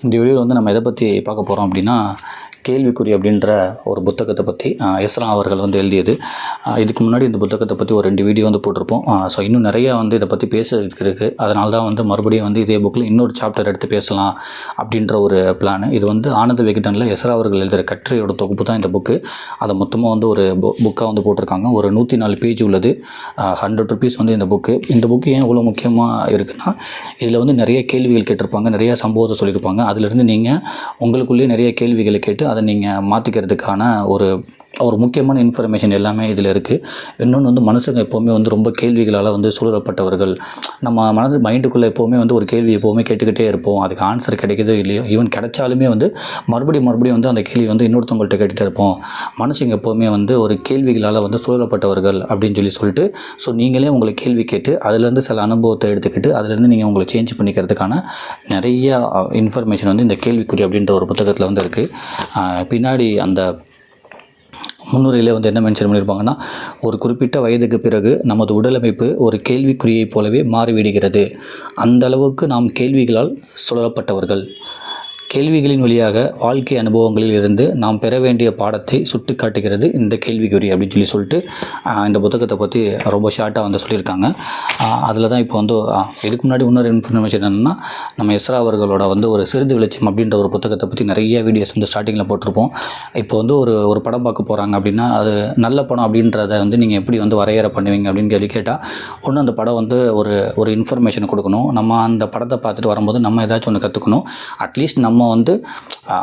இந்த வீடியோவில் வந்து நம்ம எதை பற்றி பார்க்க போகிறோம் அப்படின்னா, கேள்விக்குறி அப்படின்ற ஒரு புத்தகத்தை பற்றி எஸ்ரா அவர்கள் வந்து எழுதியது. இதுக்கு முன்னாடி இந்த புத்தகத்தை பற்றி ஒரு 2 வீடியோ வந்து போட்டிருப்போம். ஸோ இன்னும் நிறையா வந்து இதை பற்றி பேசுறதுக்கு இருக்குது. அதனால தான் வந்து மறுபடியும் வந்து இதே புக்கில் இன்னொரு சாப்டர் எடுத்து பேசலாம் அப்படின்ற ஒரு பிளான். இது வந்து ஆனந்த விகடனில் எஸ்ரா அவர்கள் எழுதுகிற கட்டுரையோட தொகுப்பு தான் இந்த புக்கு. அதை மொத்தமாக வந்து ஒரு புக்காக வந்து போட்டிருக்காங்க. ஒரு 104 பேஜ் உள்ளது. 100 ருபீஸ் வந்து இந்த புக்கு. இந்த புக்கு ஏன் இவ்வளோ முக்கியமாக இருக்குன்னா, இதில் வந்து நிறைய கேள்விகள் கேட்டிருப்பாங்க, நிறையா சம்பவத்தை சொல்லியிருப்பாங்க. அதிலிருந்து நீங்கள் உங்களுக்குள்ளேயே நிறைய கேள்விகளை கேட்டு அதை நீங்கள் மாற்றிக்கிறதுக்கான ஒரு முக்கியமான இன்ஃபர்மேஷன் எல்லாமே இதில் இருக்குது. இன்னொன்று வந்து மனுஷங்க எப்போவுமே வந்து ரொம்ப கேள்விகளால் வந்து சூழப்பட்டவர்கள். நம்ம மைண்டுக்குள்ளே எப்போவுமே வந்து ஒரு கேள்வி எப்போவுமே கேட்டுக்கிட்டே இருப்போம். அதுக்கு ஆன்சர் கிடைக்குதோ இல்லையோ, ஈவன் கிடைச்சாலுமே வந்து மறுபடியும் வந்து அந்த கேள்வி வந்து இன்னொருத்தவங்கள்ட்ட கேட்டுகிட்டே இருப்போம். மனுஷங்க எப்போவுமே வந்து ஒரு கேள்விகளால் வந்து சூழப்பட்டவர்கள் அப்படின்னு சொல்லிட்டு ஸோ நீங்களே உங்களை கேள்வி கேட்டு அதுலேருந்து சில அனுபவத்தை எடுத்துக்கிட்டு அதுலேருந்து நீங்கள் உங்களை சேஞ்ச் பண்ணிக்கிறதுக்கான நிறைய இன்ஃபர்மேஷன் வந்து இந்த கேள்விக்குறி அப்படின்ற ஒரு புத்தகத்தில் வந்து இருக்குது. பின்னாடி அந்த முன்னுரையில் வந்து என்ன மென்ஷன் பண்ணியிருப்பாங்கன்னா, ஒரு குறிப்பிட்ட வயதுக்கு பிறகு நமது உடலமைப்பு ஒரு கேள்விக்குறியைப் போலவே மாறிவிடுகிறது. அந்த அளவுக்கு நாம் கேள்விகளால் சுழலப்பட்டவர்கள். கேள்விகளின் வழியாக வாழ்க்கை அனுபவங்களில் இருந்து நாம் பெற வேண்டிய பாடத்தை சுட்டி காட்டுகிறது இந்த கேள்விக்குறி அப்படின்னு சொல்லிட்டு இந்த புத்தகத்தை பற்றி ரொம்ப ஷார்ட்டாக வந்து சொல்லியிருக்காங்க. அதில் தான் இப்போ வந்து இதுக்கு முன்னாடி இன்னொரு இன்ஃபர்மேஷன் என்னென்னா, நம்ம எஸ்ரா அவர்களோட வந்து ஒரு சிறிது வெளிச்சம் அப்படின்ற ஒரு புத்தகத்தை பற்றி நிறைய வீடியோஸ் வந்து ஸ்டார்டிங்கில் போட்டிருப்போம். இப்போ வந்து ஒரு படம் பார்க்க போகிறாங்க அப்படின்னா, அது நல்ல படம் அப்படின்றத வந்து நீங்கள் எப்படி வந்து வரையறை பண்ணுவீங்க அப்படின்னு கேள்வி கேட்டால், ஒன்று அந்த படம் வந்து ஒரு இன்ஃபர்மேஷன் கொடுக்கணும். நம்ம அந்த படத்தை பார்த்துட்டு வரும்போது நம்ம ஏதாச்சும் ஒன்று கற்றுக்கணும். அட்லீஸ்ட் நம்ம வந்து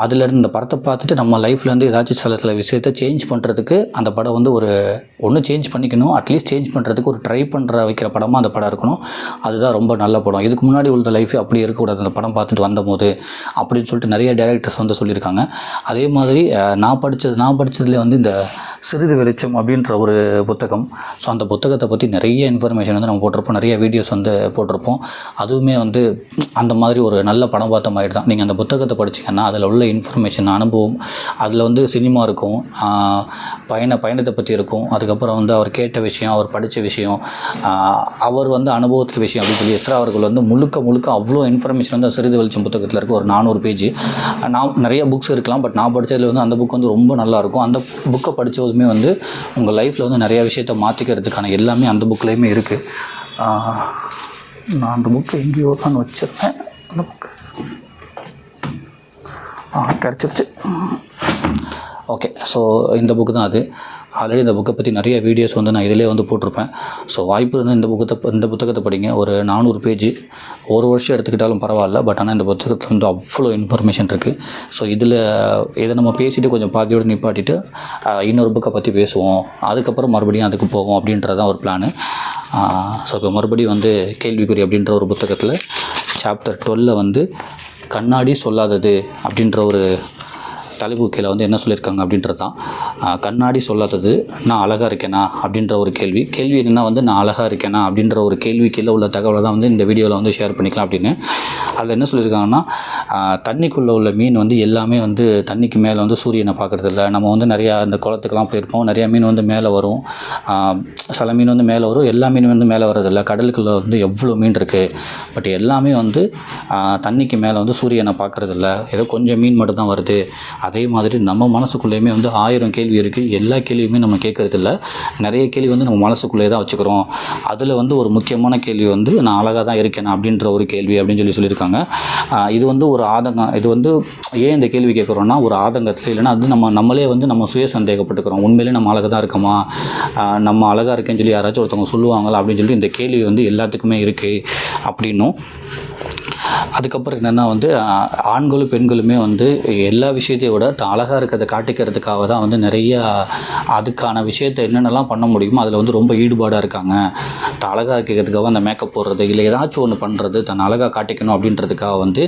அதிலேருந்து இந்த படத்தை பார்த்துட்டு நம்ம லைஃப்பில் வந்து ஏதாச்சும் சில விஷயத்தை சேஞ்ச் பண்ணுறதுக்கு அந்த படம் வந்து ஒன்று சேஞ்ச் பண்ணிக்கணும். அட்லீஸ்ட் சேஞ்ச் பண்ணுறதுக்கு ஒரு ட்ரை வைக்கிற படமாக அந்த படம் இருக்கணும். அதுதான் ரொம்ப நல்ல படம். இதுக்கு முன்னாடி உள்ள லைஃப் அப்படி இருக்கக்கூடாது அந்த படம் பார்த்துட்டு வந்தபோது அப்படின்னு சொல்லிட்டு நிறைய டைரக்டர்ஸ் வந்து சொல்லியிருக்காங்க. அதே மாதிரி நான் படித்ததுலேயே வந்து இந்த சிறிது வெளிச்சம் அப்படின்ற ஒரு புத்தகம். ஸோ அந்த புத்தகத்தை பற்றி நிறைய இன்ஃபர்மேஷன் வந்து நம்ம போட்டிருப்போம், நிறைய வீடியோஸ் வந்து போட்டிருப்போம். அதுவுமே வந்து அந்த மாதிரி ஒரு நல்ல படம் பார்த்த மாதிரி தான். நீங்கள் அந்த புத்தகத்தை படிச்சிங்கன்னா அதில் உள்ள இன்ஃபர்மேஷன், அனுபவம், அதில் வந்து சினிமா இருக்கும், பயணத்தை பற்றி இருக்கும், அதுக்கப்புறம் வந்து அவர் கேட்ட விஷயம், அவர் படித்த விஷயம், அவர் வந்து அனுபவத்தில் விஷயம் அப்படின்னு சொல்லி எஸ்ரா அவர்கள் வந்து முழுக்க அவ்வளோ இன்ஃபர்மேஷன் வந்து சிறிது வெளிச்சம் புத்தகத்தில் இருக்குது. ஒரு 400 பேஜ். நான் நிறைய புக்ஸ் இருக்கலாம், பட் நான் படித்ததில் வந்து அந்த புக் வந்து ரொம்ப நல்லாயிருக்கும். அந்த புக்கை படித்ததுமே வந்து உங்கள் லைஃப்பில் வந்து நிறையா விஷயத்தை மாற்றிக்கிறதுக்கான எல்லாமே அந்த புக்லேயுமே இருக்குது. நான் அந்த புக்கை எங்கேயோ தான் வச்சுருந்தேன். அந்த புக்கு கிடச்சிருச்சு. ஓகே, ஸோ இந்த புக்கு தான் அது. ஆல்ரெடி இந்த புக்கை பற்றி நிறைய வீடியோஸ் வந்து நான் இதிலே வந்து போட்டிருப்பேன். ஸோ வாய்ப்பு இருந்தால் இந்த புத்தகத்தை படிங்க. ஒரு 400 பேஜ். ஒரு வருஷம் எடுத்துக்கிட்டாலும் பரவாயில்ல, பட் ஆனால் இந்த புத்தகத்தில் வந்து அவ்வளோ இன்ஃபர்மேஷன் இருக்குது. ஸோ இதை நம்ம பேசிவிட்டு கொஞ்சம் பாதியோடு நிப்பாட்டிட்டு இன்னொரு புக்கை பற்றி பேசுவோம், அதுக்கப்புறம் மறுபடியும் அதுக்கு போவோம் அப்படின்றது தான் ஒரு பிளானு. ஸோ இப்போ மறுபடியும் வந்து கேள்விக்குறி அப்படின்ற ஒரு புத்தகத்தில் சாப்டர் 12 வந்து கண்ணாடி சொல்லாதது அப்படின்ற ஒரு தலைப்பு கீழே வந்து என்ன சொல்லியிருக்காங்க அப்படின்றது தான். கண்ணாடி சொல்லாதது, நான் அழகாக இருக்கேனா அப்படின்ற ஒரு கேள்வி என்னென்னா வந்து நான் அழகாக இருக்கேனா அப்படின்ற ஒரு கேள்வி கீழே உள்ள தகவலை தான் வந்து இந்த வீடியோவில் வந்து ஷேர் பண்ணிக்கலாம் அப்படின்னு. அதில் என்ன சொல்லியிருக்காங்கன்னா, தண்ணிக்குள்ளே உள்ள மீன் வந்து எல்லாமே வந்து தண்ணிக்கு மேலே வந்து சூரியனை பார்க்குறது இல்லை. நம்ம வந்து நிறையா இந்த குளத்துக்கெல்லாம் போயிருப்போம், நிறையா மீன் வந்து மேலே வரும், சில மீன் வந்து மேலே வரும், எல்லா மீனும் வந்து மேலே வர்றதில்லை. கடலுக்குள்ளே வந்து எவ்வளோ மீன் இருக்குது, பட் எல்லாமே வந்து தண்ணிக்கு மேலே வந்து சூரியனை பார்க்குறதில்ல, ஏதோ கொஞ்சம் மீன் மட்டும் தான் வருது. அதே மாதிரி நம்ம மனசுக்குள்ளேயுமே வந்து 1000 கேள்வி இருக்குது. எல்லா கேள்வியுமே நம்ம கேட்குறதில்ல. நிறைய கேள்வி வந்து நம்ம மனசுக்குள்ளே தான் வச்சுக்கிறோம். அதில் வந்து ஒரு முக்கியமான கேள்வி வந்து நான் அழகாக தான் இருக்கேன் அப்படின்ற ஒரு கேள்வி அப்படின்னு சொல்லியிருக்காங்க. இது வந்து ஒரு ஆதங்கம். இது வந்து ஏன் இந்த கேள்வி கேட்குறோன்னா, ஒரு ஆதங்கத்தில், இல்லைனா அது நம்மளே வந்து நம்ம சுய சந்தேகப்பட்டுக்கிறோம். உண்மையிலே நம்ம அழகாக தான் இருக்கோமா, நம்ம அழகாக இருக்கேன்னு சொல்லி யாராச்சும் ஒருத்தவங்க சொல்லுவாங்களா அப்படின்னு சொல்லி இந்த கேள்வி வந்து எல்லாத்துக்குமே இருக்குது அப்படின்னும். அதுக்கப்புறம் என்னென்னா வந்து ஆண்களும் பெண்களுமே வந்து எல்லா விஷயத்தையும் விட அழகாக இருக்கிறத காட்டிக்கிறதுக்காக தான் வந்து நிறையா அதுக்கான விஷயத்தை என்னென்னலாம் பண்ண முடியுமோ அதில் வந்து ரொம்ப ஈடுபாடாக இருக்காங்க. அழகாக இருக்கிறதுக்காக அந்த மேக்கப் போடுறது, இல்லை ஏதாச்சும் ஒன்று பண்ணுறது, தன் அழகாக காட்டிக்கணும் அப்படின்றதுக்காக வந்து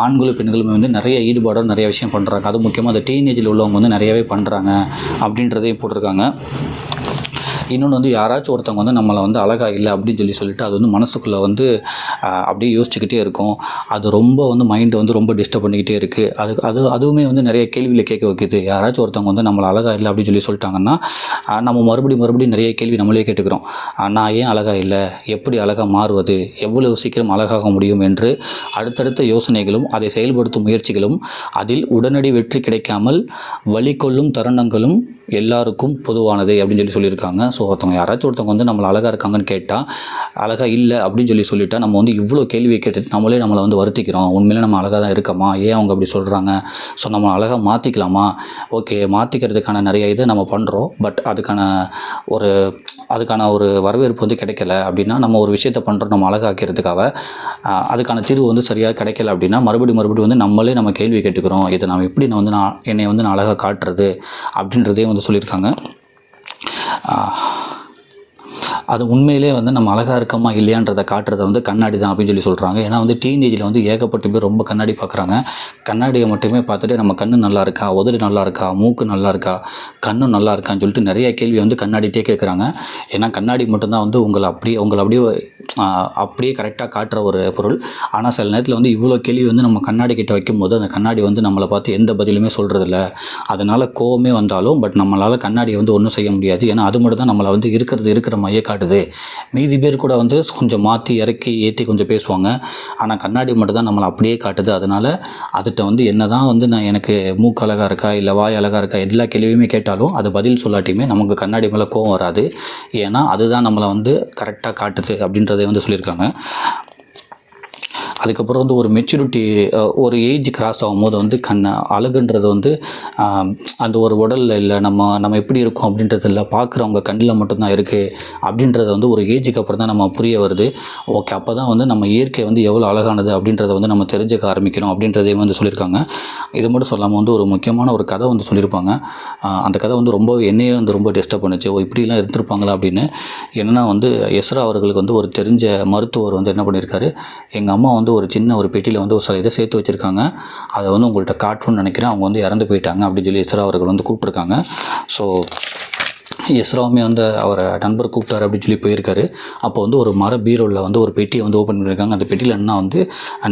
ஆண்களும் பெண்களுமே வந்து நிறைய ஈடுபாடாக நிறைய விஷயம் பண்ணுறாங்க. அது முக்கியமாக அந்த டீனேஜில் உள்ளவங்க வந்து நிறையவே பண்ணுறாங்க அப்படின்றதையும் போட்டிருக்காங்க. இன்னொன்று வந்து யாராச்சும் ஒருத்தவங்க வந்து நம்மளை வந்து அழகா இல்லை அப்படின்னு சொல்லிட்டு அது வந்து மனசுக்குள்ளே வந்து அப்படியே யோசிச்சுக்கிட்டே இருக்கும். அது ரொம்ப வந்து மைண்டை வந்து ரொம்ப டிஸ்டர்ப் பண்ணிக்கிட்டே இருக்குது. அதுவுமே வந்து நிறைய கேள்வியில் கேட்க வைக்குது. யாராச்சும் ஒருத்தவங்க வந்து நம்மளை அழகா இல்லை அப்படின்னு சொல்லிட்டாங்கன்னா நம்ம மறுபடியும் நிறைய கேள்வி நம்மளே கேட்டுக்கிறோம். நான் ஏன் அழகா இல்லை, எப்படி அழகாக மாறுவது, எவ்வளவு சீக்கிரம் அழகாக முடியும் என்று அடுத்தடுத்த யோசனைகளும் அதை செயல்படுத்தும் முயற்சிகளும் அதில் உடனடி வெற்றி கிடைக்காமல் வழிகொள்ளும் தருணங்களும் எல்லாருக்கும் பொதுவானது அப்படின்னு சொல்லியிருக்காங்க. ஸோ யாராச்சும் ஒருத்தவங்க வந்து நம்மளை அழகாக இருக்காங்கன்னு கேட்டால் அழகாக இல்லை அப்படின்னு சொல்லிட்டா நம்ம வந்து இவ்வளோ கேள்வியை கேட்டுட்டு நம்மளை வந்து வருத்திக்கிறோம். உண்மையிலே நம்ம அழகாக தான் இருக்கோமா, ஏன் அவங்க அப்படி சொல்கிறாங்க, ஸோ நம்ம அழகாக மாற்றிக்கலாமா, ஓகே மாற்றிக்கிறதுக்கான நிறைய இதை நம்ம பண்ணுறோம். பட் அதுக்கான ஒரு வரவேற்பு வந்து கிடைக்கல அப்படின்னா நம்ம ஒரு விஷயத்தை பண்ணுறோம் நம்ம அழகாக்கிறதுக்காக, அதுக்கான தீர்வு வந்து சரியாக கிடைக்கல அப்படின்னா மறுபடியும் வந்து நம்ம கேள்வி கேட்டுக்கிறோம். இதை நம்ம எப்படி என்னை வந்து நான் அழகாக காட்டுறது அப்படின்றதே வந்து சொல்லியிருக்காங்க. அது உண்மையிலே வந்து நம்ம அழகாக இருக்கமா இல்லையான்றதை காட்டுறதை வந்து கண்ணாடி தான் அப்படின்னு சொல்கிறாங்க. ஏன்னா வந்து டீனேஜில் வந்து ஏகப்பட்ட பேர் ரொம்ப கண்ணாடி பார்க்குறாங்க. கண்ணாடியை மட்டுமே பார்த்துட்டு நம்ம கண்ணு நல்லா இருக்கா, உதடு நல்லா இருக்கா, மூக்கு நல்லா இருக்கா, கண்ணு நல்லா இருக்கான்னு சொல்லிட்டு நிறைய கேள்வி வந்து கண்ணாடிட்டே கேட்குறாங்க. ஏன்னா கண்ணாடி மட்டும்தான் வந்து உங்களை அப்படியே கரெக்டாக காட்டுற ஒரு பொருள். ஆனால் சில நேரத்தில் வந்து இவ்வளோ கேள்வி வந்து நம்ம கண்ணாடி கிட்ட வைக்கும்போது அந்த கண்ணாடி வந்து நம்மளை பார்த்து எந்த பதிலுமே சொல்கிறதில்ல. அதனால் கோவமே வந்தாலும் பட் நம்மளால் கண்ணாடியை வந்து ஒன்றும் செய்ய முடியாது. ஏன்னா அது மட்டும் தான் நம்மளை வந்து இருக்கிற மைய காட்டுது. மீதி பேர் கூட வந்து கொஞ்சம் மாற்றி இறக்கி ஏற்றி கொஞ்சம் பேசுவாங்க. ஆனால் கண்ணாடி மட்டும் தான் நம்மளை அப்படியே காட்டுது. அதனால் அதுகிட்ட வந்து என்ன தான் வந்து நான் எனக்கு மூக்கு அழகாக இருக்கா இல்லை வாய் அழகாக இருக்கா எல்லா கேள்வியுமே கேட்டாலும் அது பதில் சொல்லாட்டியுமே நமக்கு கண்ணாடி மேலே கோவம் வராது. ஏன்னா அதுதான் நம்மளை வந்து கரெக்டாக காட்டுது அப்படின்றத வந்து சொல்லியிருக்காங்க. அதுக்கப்புறம் வந்து ஒரு மெச்சூரிட்டி ஒரு ஏஜ் கிராஸ் ஆகும்போது வந்து அழகுன்றது வந்து அந்த ஒரு உடலில் இல்லை, நம்ம எப்படி இருக்கோம் அப்படின்றது இல்லை, பார்க்குறவங்க கண்ணில் மட்டும்தான் இருக்குது அப்படின்றத வந்து ஒரு ஏஜுக்கு அப்புறம் தான் நம்ம புரிய வருது. ஓகே, அப்போ தான் வந்து நம்ம இயற்கை வந்து எவ்வளோ அழகானது அப்படின்றத வந்து நம்ம தெரிஞ்சுக்க ஆரம்பிக்கிறோம் அப்படின்றதையும் வந்து சொல்லியிருக்காங்க. இது மட்டும் சொல்லாமல் வந்து ஒரு முக்கியமான ஒரு கதை வந்து சொல்லியிருப்பாங்க. அந்த கதை வந்து ரொம்ப என்னையே வந்து ரொம்ப டிஸ்டர்ப் பண்ணுச்சு. இப்படிலாம் இருந்திருப்பாங்களா அப்படின்னு. என்னென்னா வந்து எஸ்ரா அவர்களுக்கு வந்து ஒரு தெரிஞ்ச மருத்துவர் வந்து என்ன பண்ணியிருக்காரு, எங்கள் அம்மா வந்து ஒரு சின்ன ஒரு பெட்டியில் வந்து ஒரு சில இதை சேர்த்து வச்சுருக்காங்க, அதை வந்து உங்கள்கிட்ட காட்டணும்னு நினைக்கிறேன், அவங்க வந்து இறந்து போயிட்டாங்க அப்படின்னு எஸ்ரா அவர்கள் வந்து கூப்பிட்ருக்காங்க. ஸோ எஸ்ராவுமே வந்து அவரை நண்பர் கூப்பிட்டார் அப்படின்னு போயிருக்காரு. அப்போ வந்து ஒரு மர பீரோவில் வந்து ஒரு பெட்டியை வந்து ஓப்பன் பண்ணியிருக்காங்க. அந்த பெட்டியில் என்ன வந்து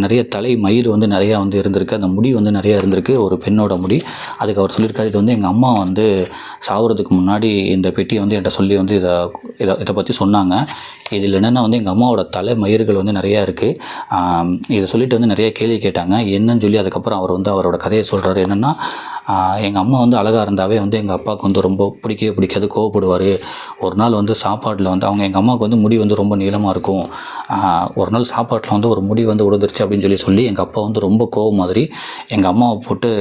நிறைய தலை மயிர் வந்து நிறையா வந்து இருந்திருக்கு, அந்த முடி வந்து நிறையா இருந்திருக்கு, ஒரு பெண்ணோட முடி. அதுக்கு அவர் சொல்லியிருக்காரு, இது வந்து எங்கள் அம்மா வந்து சாகிறதுக்கு முன்னாடி இந்த பெட்டியை வந்து என்கிட்ட சொல்லி வந்து இதை பற்றி சொன்னாங்க. இதில் என்னென்னா வந்து எங்கள் அம்மாவோட தலை மயிர்கள் வந்து நிறையா இருக்குது. இதை சொல்லிட்டு வந்து நிறைய கேள்வி கேட்டாங்க. என்னன்னு சொல்லி அதுக்கப்புறம் அவர் வந்து அவரோட கதையை சொல்கிறாரு. என்னென்னா எங்கள் அம்மா வந்து அழகாக இருந்தாவே வந்து எங்கள் அப்பாவுக்கு வந்து ரொம்ப பிடிக்காது, கோவப்படுவார். ஒரு நாள் வந்து சாப்பாட்டில் வந்து எங்கள் அம்மாவுக்கு வந்து முடி வந்து ரொம்ப நீளமாக இருக்கும். ஒரு நாள் சாப்பாட்டில் வந்து ஒரு முடி வந்து விழுந்துருச்சு அப்படின்னு சொல்லி எங்கள் அப்பா வந்து ரொம்ப கோவம் மாதிரி எங்கள் அம்மாவை போட்டு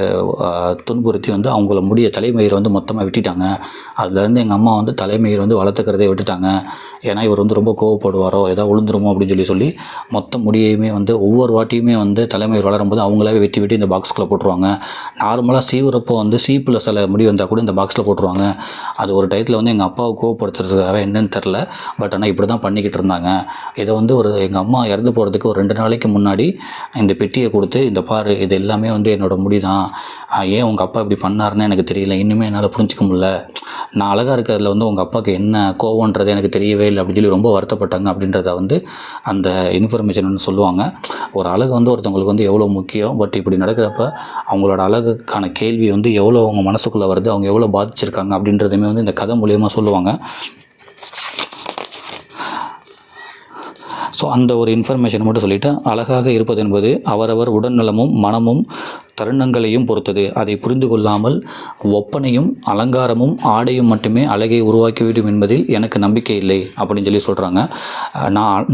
துன்புறுத்தி வந்து அவங்கள முடிய தலைமயிரை வந்து மொத்தமாக வெட்டிட்டாங்க. அதுலேருந்து எங்கள் அம்மா வந்து தலைமயிர் வந்து வளர்த்துக்கிறதே விட்டுட்டாங்க. ஏன்னா இவர் வந்து ரொம்ப கோவப்படுவாரோ ஏதோ விழுந்துருமோ அப்படின்னு சொல்லி மொத்த முடியையுமே வந்து ஒவ்வொரு வாட்டியுமே வந்து தலைமயிர் வளரும்போது அவங்களாவே வெட்டி இந்த பாக்ஸ்குள்ளே போட்டுருவாங்க. நார்மலாக சீவுறப்போ வந்து சீப்பில் சில முடி வந்தால் கூட இந்த பாக்ஸில் போட்டுருவாங்க. அது ஒரு டயத்தில் வந்து எங்கள் அப்பாவை கோவப்படுத்துறதுக்காக என்னன்னு தெரில, பட் ஆனால் இப்படி தான் பண்ணிக்கிட்டு இருந்தாங்க. இதை வந்து எங்கள் அம்மா இறந்து போகிறதுக்கு ஒரு 2 நாளைக்கு முன்னாடி இந்த பெட்டியை கொடுத்து, இந்த பாரு இது எல்லாமே வந்து என்னோடய முடி தான், ஏன் உங்கள் அப்பா இப்படி பண்ணாருன்னு எனக்கு தெரியல, இன்னுமே என்னால் புரிஞ்சிக்க முடியல, நான் அழகாக இருக்கிறதுல வந்து உங்கள் அப்பாவுக்கு என்ன கோவன்றது எனக்கு தெரியவே இல்லை அப்படின்னு சொல்லி ரொம்ப வருத்தப்பட்டாங்க அப்படின்றத வந்து அந்த இன்ஃபர்மேஷன் வந்து சொல்லுவாங்க. ஒரு அழகு வந்து ஒருத்தவங்களுக்கு வந்து எவ்வளோ முக்கியம், பட் இப்படி நடக்கிறப்ப அவங்களோட அழகுக்கான கேள்வி வந்து எவ்வளோ அவங்க மனசுக்குள்ளே வருது, அவங்க எவ்வளோ பாதிச்சிருக்காங்க அப்படின்றதையுமே வந்து இந்த கதை மூலியமாக சொல்லுவாங்க. ஸோ அந்த ஒரு இன்ஃபர்மேஷன் மட்டும் சொல்லிவிட்டு, அழகாக இருப்பது என்பது அவரவர் உடல்நலமும் மனமும் தருணங்களையும் பொறுத்தது. அதை புரிந்து கொள்ளாமல் ஒப்பனையும் அலங்காரமும் ஆடையும் மட்டுமே அழகை உருவாக்கிவிடும் என்பதில் எனக்கு நம்பிக்கை இல்லை அப்படின்னு சொல்கிறாங்க.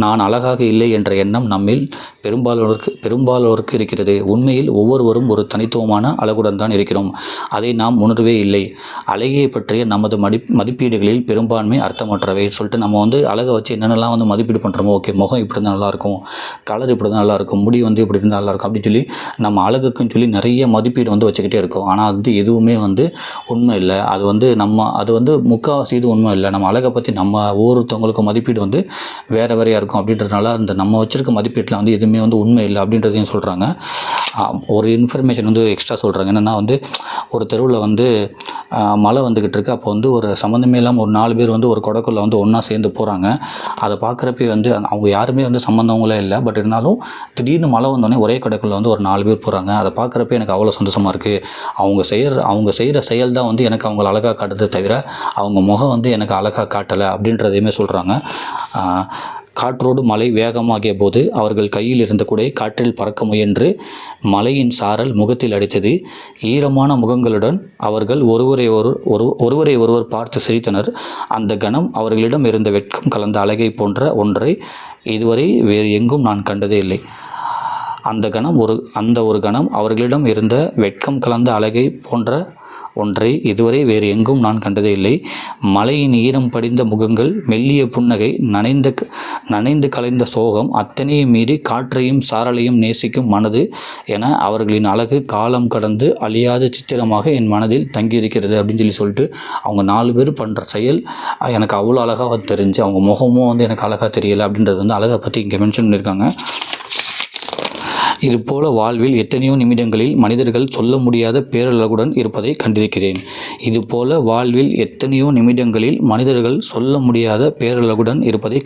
நான் அழகாக இல்லை என்ற எண்ணம் நம்மில் பெரும்பாலோருக்கு இருக்கிறது. உண்மையில் ஒவ்வொருவரும் ஒரு தனித்துவமான அழகுடன் தான் இருக்கிறோம். அதை நாம் உணர்வே இல்லை. அழகை பற்றிய நமது மதிப்பீடுகளில் பெரும்பான்மை அர்த்தமற்றவை சொல்லிட்டு நம்ம வந்து அழகை வச்சு என்னென்னலாம் வந்து மதிப்பீடு பண்ணுறோமோ, ஓகே முகம் இப்படி தான் நல்லாயிருக்கும், கலர் இப்படி தான் நல்லாயிருக்கும், முடி வந்து இப்படி இருந்தால் நல்லாயிருக்கும் அப்படின்னு சொல்லி நம்ம அழகுக்குன்னு சொல்லி நிறைய மதிப்பீடு வந்து வச்சுக்கிட்டே இருக்கோம். ஆனால் அது எதுவுமே வந்து உண்மை இல்லை. அது வந்து முக்கால்வாசி இது உண்மை இல்லை. நம்ம அழகை பற்றி நம்ம ஒவ்வொருத்தவங்களுக்கு மதிப்பீடு வந்து வேறையாக இருக்கும். அப்படின்றதுனால அந்த நம்ம வச்சுருக்க மதிப்பீட்டில் வந்து எதுவுமே வந்து உண்மை இல்லை அப்படின்றதையும் சொல்கிறாங்க. ஒரு இன்ஃபர்மேஷன் வந்து எக்ஸ்ட்ரா சொல்கிறாங்க. என்னென்னா வந்து ஒரு தெருவில் வந்து மழை வந்துக்கிட்டு இருக்குது. அப்போ வந்து ஒரு சம்மந்தமே இல்லாமல் ஒரு 4 பேர் வந்து ஒரு குடைக்குள்ளே வந்து ஒன்றா சேர்ந்து போகிறாங்க. அதை பார்க்குறப்பே வந்து அவங்க யாருமே வந்து சம்மந்தவங்களே இல்லை. பட் இருந்தாலும் திடீர்னு மழை வந்தோடனே ஒரே குடைக்குள்ளே வந்து ஒரு 4 பேர் போகிறாங்க. அதை பார்க்குறப்ப எனக்கு அவ்வளோ சந்தோஷமாக இருக்குது. அவங்க செய்கிற செயல் தான் வந்து எனக்கு அவங்கள அழகாக காட்டுறதை தவிர அவங்க முகம் வந்து எனக்கு அழகாக காட்டலை அப்படின்றதையுமே சொல்கிறாங்க. காற்றோடு மழை வேகமாகிய போது அவர்கள் கையில் இருந்த குடை காற்றில் பறக்க முயன்று மழையின் சாரல் முகத்தில் அடித்தது. ஈரமான முகங்களுடன் அவர்கள் ஒருவரை ஒருவர் பார்த்து சிரித்தனர். அந்த கணம் அவர்களிடம் இருந்த வெட்கம் கலந்த அழகை போன்ற ஒன்றை இதுவரை வேறு எங்கும் நான் கண்டதே இல்லை. அந்த ஒரு கணம் அவர்களிடம் இருந்த வெட்கம் கலந்த அழகை போன்ற ஒன்றை இதுவரை வேறு எங்கும் நான் கண்டதே இல்லை. மழையின் ஈரம் படிந்த முகங்கள், மெல்லிய புன்னகை, நனைந்து கலைந்த சோகம், அத்தனையும் மீறி காற்றையும் சாரலையும் நேசிக்கும் மனது என அவர்களின் அழகு காலம் கடந்து அழியாத சித்திரமாக என் மனதில் தங்கியிருக்கிறது அப்படின்னு சொல்லிட்டு அவங்க 4 பேர் பண்ணுற செயல் எனக்கு அவ்வளோ அழகாக தெரிஞ்சு, அவங்க முகமும் வந்து எனக்கு அழகாக தெரியலை அப்படின்றது வந்து அழகை பற்றி இங்கே மென்ஷன் பண்ணியிருக்காங்க. இதுபோல வாழ்வில் எத்தனையோ நிமிடங்களில் மனிதர்கள் சொல்ல முடியாத பேரழகுடன் இருப்பதை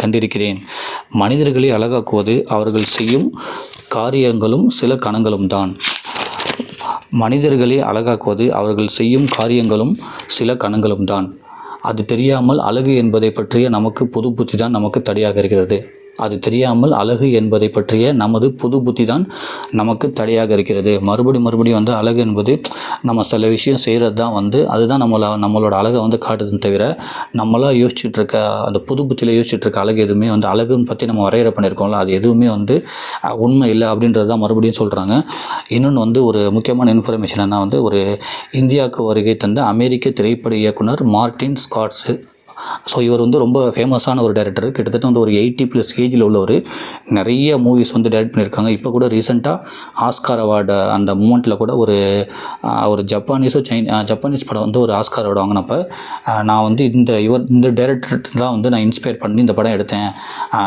கண்டிருக்கிறேன். மனிதர்களை அழகாக்குவது அவர்கள் செய்யும் காரியங்களும் சில கணங்களும் தான். அது தெரியாமல் அழகு என்பதை பற்றிய நமக்கு புது புத்தி தான் நமக்கு தடையாக இருக்கிறது. நமது புது புத்தி தான் நமக்கு தடையாக இருக்கிறது. மறுபடியும் வந்து அழகு என்பது நம்ம சில விஷயம் செய்கிறது தான் வந்து அதுதான் நம்மளோட அழகை வந்து காட்டுதுன்னு தவிர நம்மளாக யோசிச்சுட்டு இருக்க அந்த புது புத்தியில் யோசிச்சுட்டு இருக்க அழகு எதுவுமே வந்து அழகுன்னு பற்றி நம்ம வரையறை பண்ணியிருக்கோம்ல, அது எதுவுமே வந்து உண்மை இல்லை அப்படின்றது தான் மறுபடியும் சொல்கிறாங்க. இன்னொன்று வந்து ஒரு முக்கியமான இன்ஃபர்மேஷன் என்ன வந்து ஒரு இந்தியாவுக்கு வருகை தந்த அமெரிக்க திரைப்பட இயக்குனர் மார்ட்டின் ஸ்கார்செஸே. ஸோ இவர் வந்து ரொம்ப ஃபேமஸான ஒரு டைரக்டர். கிட்டத்தட்ட வந்து ஒரு 80+ ஏஜில் உள்ளவர். நிறைய மூவிஸ் வந்து டைரக்ட் பண்ணியிருக்காங்க. இப்போ கூட ரீசெண்டாக ஆஸ்கார் அவார்டு அந்த மூமெண்ட்டில் கூட ஒரு ஜப்பானீஸ் படம் வந்து ஒரு ஆஸ்கார் அவார்டு வாங்கினப்போ நான் வந்து இந்த டைரக்டர் தான் வந்து நான் இன்ஸ்பயர் பண்ணி இந்த படம் எடுத்தேன்,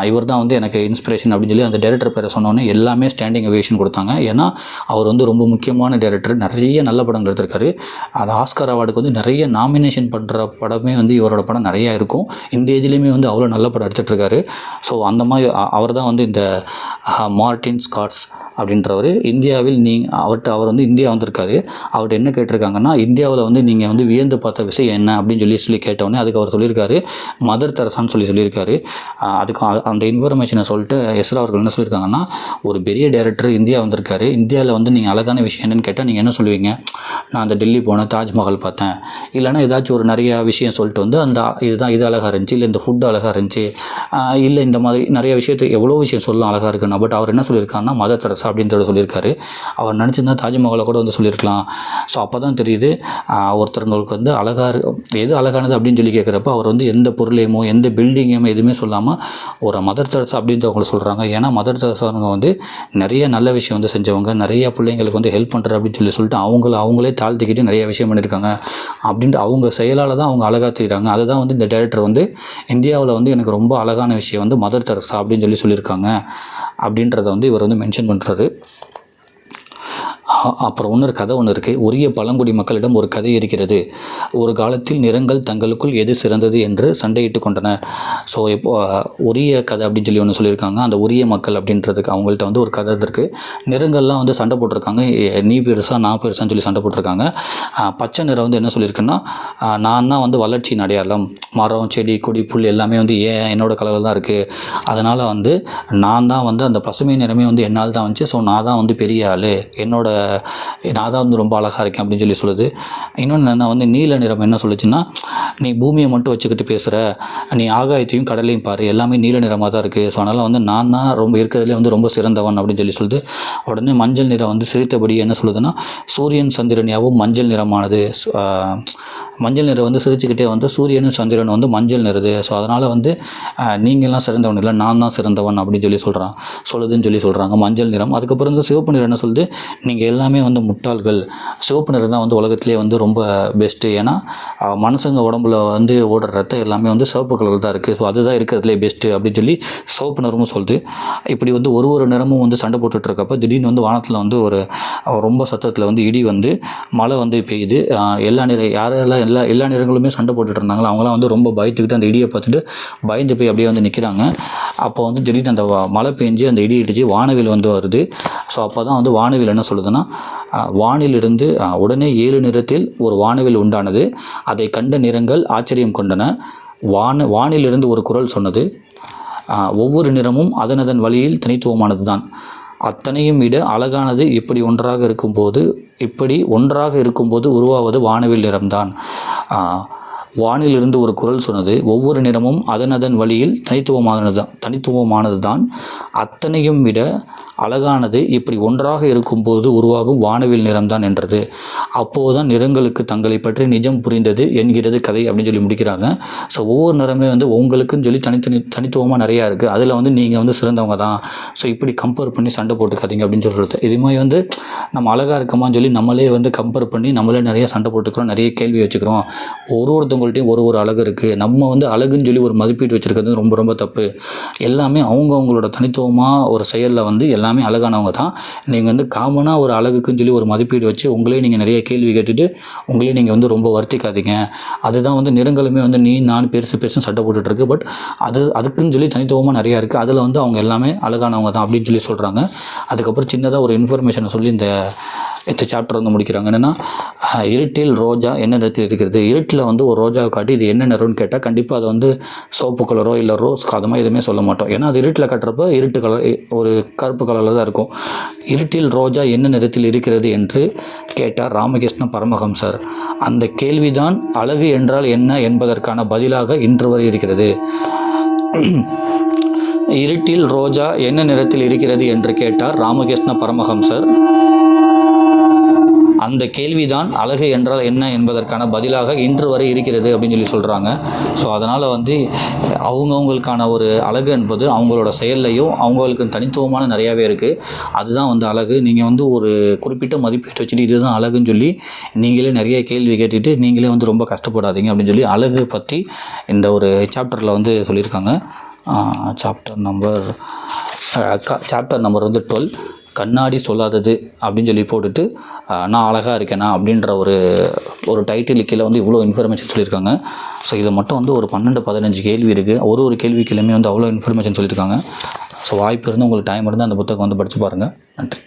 இவர் தான் வந்து எனக்கு இன்ஸ்பிரேஷன் அப்படின்னு சொல்லி அந்த டைரக்டர் பேரை சொன்னோன்னே எல்லாமே ஸ்டாண்டிங் அவேஷன் கொடுத்தாங்க. ஏன்னா அவர் வந்து ரொம்ப முக்கியமான டைரக்டர், நிறைய நல்ல படங்கள் எடுத்திருக்காரு. அது ஆஸ்கார் அவார்டுக்கு வந்து நிறைய நாமினேஷன் பண்ணுற படமே வந்து இவரோட படம் நிறையா இருக்கும். இந்த ஏஜ்லேயுமே வந்து அவ்வளோ நல்ல படம் எடுத்துகிட்ருக்காரு. ஸோ அந்த மாதிரி அவர் தான் வந்து இந்த மார்ட்டின் ஸ்கார்ஸ் அப்படின்றவர். இந்தியாவில் அவர் வந்து இந்தியா வந்திருக்காரு. அவர்கிட்ட என்ன கேட்டிருக்காங்கன்னா, இந்தியாவில் வந்து நீங்கள் வந்து வியந்து பார்த்த விஷயம் என்ன அப்படின்னு சொல்லி கேட்டோடனே அதுக்கு அவர் சொல்லியிருக்காரு மதர் தெரசான்னு சொல்லியிருக்காரு. அதுக்கு அந்த இன்ஃபர்மேஷனை சொல்லிட்டு எஸ்ரா அவர்கள் என்ன சொல்லியிருக்காங்கன்னா, ஒரு பெரிய டைரக்டர் இந்தியா வந்திருக்காரு, இந்தியாவில் வந்து நீங்கள் அழகான விஷயம் என்னன்னு கேட்டால் நீங்கள் என்ன சொல்லுவீங்க? நான் அந்த டெல்லி போனேன், தாஜ்மஹால் பார்த்தேன், இல்லைனா ஏதாச்சும் ஒரு நிறையா விஷயம் சொல்லிட்டு வந்து இது அழகாக இருந்துச்சு, இல்லை இந்த ஃபுட்டு அழகாக இருந்துச்சு, இல்லை இந்த மாதிரி நிறைய விஷயத்தை எவ்வளோ விஷயம் சொல்லலாம் அழகாக இருக்குன்னு. பட் அவர் என்ன சொல்லியிருக்காருன்னா மதர் தெரசா அப்படின்றத சொல்லியிருக்காரு. அவர் நினச்சிருந்தா தாஜ்மஹாலை கூட வந்து சொல்லியிருக்கலாம். ஸோ அப்போ தான் தெரியுது ஒருத்தவங்களுக்கு வந்து எது அழகானது அப்படின்னு சொல்லி கேட்குறப்ப அவர் வந்து எந்த பொருளையுமோ எந்த பில்டிங்கையுமோ எதுவுமே சொல்லாமல் ஒரு மதர் தெரசா அப்படின்றவங்களை சொல்கிறாங்க. ஏன்னா மதர் தெரசாங்க வந்து நிறைய நல்ல விஷயம் வந்து செஞ்சவங்க, நிறைய பிள்ளைங்களுக்கு வந்து ஹெல்ப் பண்ணுற அப்படின்னு சொல்லிட்டு அவங்களே தாழ்த்திக்கிட்டு நிறைய விஷயம் பண்ணியிருக்காங்க. அப்படின்ட்டு அவங்க செயலால் தான் அவங்க அழகாக தெரியுறாங்க. அதுதான் வந்து இந்த டைரக்டர் வந்து இந்தியாவில் வந்து எனக்கு ரொம்ப அழகான விஷயம் வந்து மதர் தெரசா அப்படின்னு சொல்லியிருக்காங்க அப்படின்றத வந்து இவர் வந்து மென்ஷன் பண்ணுறாரு. அப்புறம் இன்னொரு கதை ஒன்று இருக்குது. உரிய பழங்குடி மக்களிடம் ஒரு கதை இருக்கிறது. ஒரு காலத்தில் நிறங்கள் தங்களுக்குள் எது சிறந்தது என்று சண்டையிட்டு கொண்டனர். ஸோ இப்போ உரிய கதை அப்படின்னு சொல்லி ஒன்று சொல்லியிருக்காங்க. அந்த உரிய மக்கள் அப்படின்றதுக்கு அவங்கள்ட்ட வந்து ஒரு கதை இருக்குது. நிறங்கள்லாம் வந்து சண்டை போட்டிருக்காங்க. நீ பெருசா நான் பெருசான்னு சொல்லி சண்டை போட்டிருக்காங்க. பச்சை நிறம் வந்து என்ன சொல்லியிருக்குன்னா, நான் தான் வந்து வளர்ச்சியின் அடையாளம், மரம் செடி கொடி புல் எல்லாமே வந்து என்னோட கலரில் தான் இருக்குது, அதனால் வந்து நான் தான் வந்து அந்த பசுமை நிறமே வந்து என்னால் தான் வந்துச்சு, ஸோ நான் தான் வந்து பெரிய ஆள், நான் தான் வந்து ரொம்ப அழகாக இருக்கேன் அப்படின்னு சொல்லி சொல்லுது. இன்னொன்று என்ன வந்து நீல நிறம் என்ன சொல்லுச்சுன்னா, நீ பூமியை மட்டும் வச்சுக்கிட்டு பேசுகிற, நீ ஆகாயத்தையும் கடலையும் பாரு, எல்லாமே நீல நிறமாக தான் இருக்குது, ஸோ அதனால் வந்து நான் தான் ரொம்ப இருக்கிறதுலே வந்து ரொம்ப சிறந்தவன் அப்படின்னு சொல்லி சொல்லுது. உடனே மஞ்சள் நிறம் வந்து சிரித்தபடி என்ன சொல்லுதுன்னா, சூரியன் சந்திரன் யாவும் மஞ்சள் நிறமானது, மஞ்சள் நிறம் வந்து சிரிச்சுக்கிட்டே வந்து சூரியனும் சந்திரன் வந்து மஞ்சள் நிறுது, ஸோ அதனால் வந்து நீங்கள்லாம் சிறந்தவன் இல்லை, நான் தான் சிறந்தவன் அப்படின்னு சொல்லி சொல்லுதுன்னு சொல்லி சொல்கிறாங்க மஞ்சள் நிறம். அதுக்கப்புறம் வந்து சிவப்பு நிறம் என்ன சொல்லுது, நீங்கள் எல்லாம் எல்லாமே வந்து முட்டாள்கள், சிவப்பு நிறம் தான் வந்து உலகத்திலே வந்து ரொம்ப பெஸ்ட்டு. ஏன்னா மனுஷங்க உடம்புல வந்து ஓடுற ரத்தம் எல்லாமே வந்து சிவப்பு கலர் தான் இருக்குது. ஸோ அதுதான் இருக்கிறதுலே பெஸ்ட்டு அப்படின்னு சொல்லி சிவப்பு நிறமும் சொல்லுது. இப்படி வந்து ஒரு நிறமும் வந்து சண்டை போட்டுட்ருக்கப்போ திடீர்னு வந்து வானத்தில் வந்து ஒரு ரொம்ப சத்தத்தில் வந்து இடி வந்து மழை வந்து பெய்யுது. யாரெல்லாம் எல்லா நிறங்களுமே சண்டை போட்டுட்டு இருந்தாங்களோ அவங்களாம் வந்து ரொம்ப பயத்துக்கிட்டு அந்த இடியை பார்த்துட்டு பயந்து போய் அப்படியே வந்து நிற்கிறாங்க. அப்போ வந்து திடீர்னு அந்த மழை பெஞ்சு அந்த இடி இடிச்சு வானவில் வந்து வருது. ஸோ அப்போ தான் வந்து வானவில் என்ன சொல்லுதுன்னா, வானிலிருந்து உடனே 7 நிறத்தில் ஒரு வானவில் உண்டானது. அதை கண்ட நிறங்கள் ஆச்சரியம் கொண்டன. வானிலிருந்து ஒரு குரல் சொன்னது, ஒவ்வொரு நிறமும் அதனதன் வழியில் தனித்துவமானது தான். அத்தனையும் விட அழகானது இப்படி ஒன்றாக இருக்கும்போது உருவாவது வானவில் நிறம்தான். வானிலிருந்து ஒரு குரல் சொன்னது, ஒவ்வொரு நிறமும் அதனதன் வழியில் தனித்துவமானது தான். அத்தனையும் விட அழகானது இப்படி ஒன்றாக இருக்கும்போது உருவாகும் வானவில் நிறம்தான் என்றது. அப்போது தான் நிறங்களுக்கு தங்களை பற்றி நிஜம் புரிந்தது என்கிறது கதை அப்படின்னு சொல்லி முடிக்கிறாங்க. ஸோ ஒவ்வொரு நிறமே வந்து உங்களுக்குன்னு சொல்லி தனித்துவமாக நிறையா இருக்குது. அதில் வந்து நீங்கள் வந்து சிறந்தவங்க தான். ஸோ இப்படி கம்பேர் பண்ணி சண்டை போட்டுக்காதீங்க அப்படின்னு சொல்கிறது. இதுமாதிரி வந்து நம்ம அழகாக இருக்கமான்னு சொல்லி நம்மளே வந்து கம்பேர் பண்ணி நம்மளே நிறைய சண்டை போட்டுக்கிறோம், நிறைய கேள்வி வச்சுக்கிறோம். ஒருத்தவங்கள்ட்டையும் ஒரு அழகு இருக்குது. நம்ம வந்து அழகுன்னு சொல்லி ஒரு மதிப்பீடு வச்சுருக்கிறது ரொம்ப ரொம்ப தப்பு. எல்லாமே அவங்களோட தனித்துவமாக ஒரு செயலில் வந்து எல்லாமே அழகானவங்க தான். நீங்கள் வந்து காமனாக ஒரு அழகுக்குன்னு சொல்லி ஒரு மதிப்பீடு வச்சு உங்களே நீங்கள் நிறைய கேள்வி கேட்டுட்டு உங்களே நீங்கள் வந்து ரொம்ப வருத்திக்காதீங்க. அதுதான் வந்து நிறங்களுமே வந்து நான் பெருசுன்னு சட்டை போட்டுட்ருக்கு. பட் அதுக்குன்னு சொல்லி தனித்துவமாக நிறையா இருக்குது. அதில் வந்து அவங்க எல்லாமே அழகானவங்க தான் அப்படின்னு சொல்லி சொல்கிறாங்க. அதுக்கப்புறம் சின்னதாக ஒரு இன்ஃபர்மேஷனை சொல்லி இந்த சாப்டர் வந்து முடிக்கிறாங்க. என்னென்னா, இருட்டில் ரோஜா என்ன நிறத்தில் இருக்கிறது. இருட்டில் வந்து ஒரு ரோஜாவை காட்டி இது என்ன நிறம்னு கேட்டால் கண்டிப்பாக அது வந்து சிவப்பு கலரோ இல்லை ரோஸ் அது மாதிரி எதுவுமே சொல்ல மாட்டோம். ஏன்னா அது இருட்டில் கட்டுறப்ப இருட்டு கலர் ஒரு கருப்பு கலரில் தான் இருக்கும். இருட்டில் ரோஜா என்ன நிறத்தில் இருக்கிறது என்று கேட்டார் ராமகிருஷ்ண பரமஹம்சர். அந்த கேள்விதான் அழகு என்றால் என்ன என்பதற்கான பதிலாக இன்று வரை இருக்கிறது. இருட்டில் ரோஜா என்ன நிறத்தில் இருக்கிறது என்று கேட்டார் ராமகிருஷ்ண பரமஹம்சர். அந்த கேள்விதான் அழகு என்றால் என்ன என்பதற்கான பதிலாக இன்று வரை இருக்கிறது அப்படின்னு சொல்லி சொல்கிறாங்க. ஸோ அதனால் வந்து அவங்கவுங்களுக்கான ஒரு அழகு என்பது அவங்களோட செயல்லையும் அவங்களுக்கு தனித்துவமான நிறையாவே இருக்குது. அதுதான் வந்து அழகு. நீங்கள் வந்து ஒரு குறிப்பிட்ட மதிப்பீட்டு வச்சுட்டு இதுதான் அழகுன்னு சொல்லி நீங்களே நிறைய கேள்வி கேட்டுட்டு நீங்களே வந்து ரொம்ப கஷ்டப்படாதீங்க அப்படின்னு சொல்லி அழகு பற்றி இந்த ஒரு சாப்டரில் வந்து சொல்லியிருக்காங்க. சாப்டர் நம்பர் வந்து 12 கண்ணாடி சொல்லாதது அப்படின்னு சொல்லி போட்டுட்டு நான் அழகாக இருக்கேனா அப்படின்ற ஒரு டைட்டில் கீழே வந்து இவ்வளோ இன்ஃபர்மேஷன் சொல்லியிருக்காங்க. ஸோ இதை மட்டும் வந்து ஒரு 12-15 கேள்வி இருக்குது. ஒரு கேள்விக்குமே வந்து அவ்வளோ இன்ஃபர்மேஷன் சொல்லியிருக்காங்க. ஸோ வாய்ப்பு இருந்து உங்களுக்கு டைம் இருந்தால் அந்த புத்தகம் வந்து படித்து பாருங்கள். நன்றி.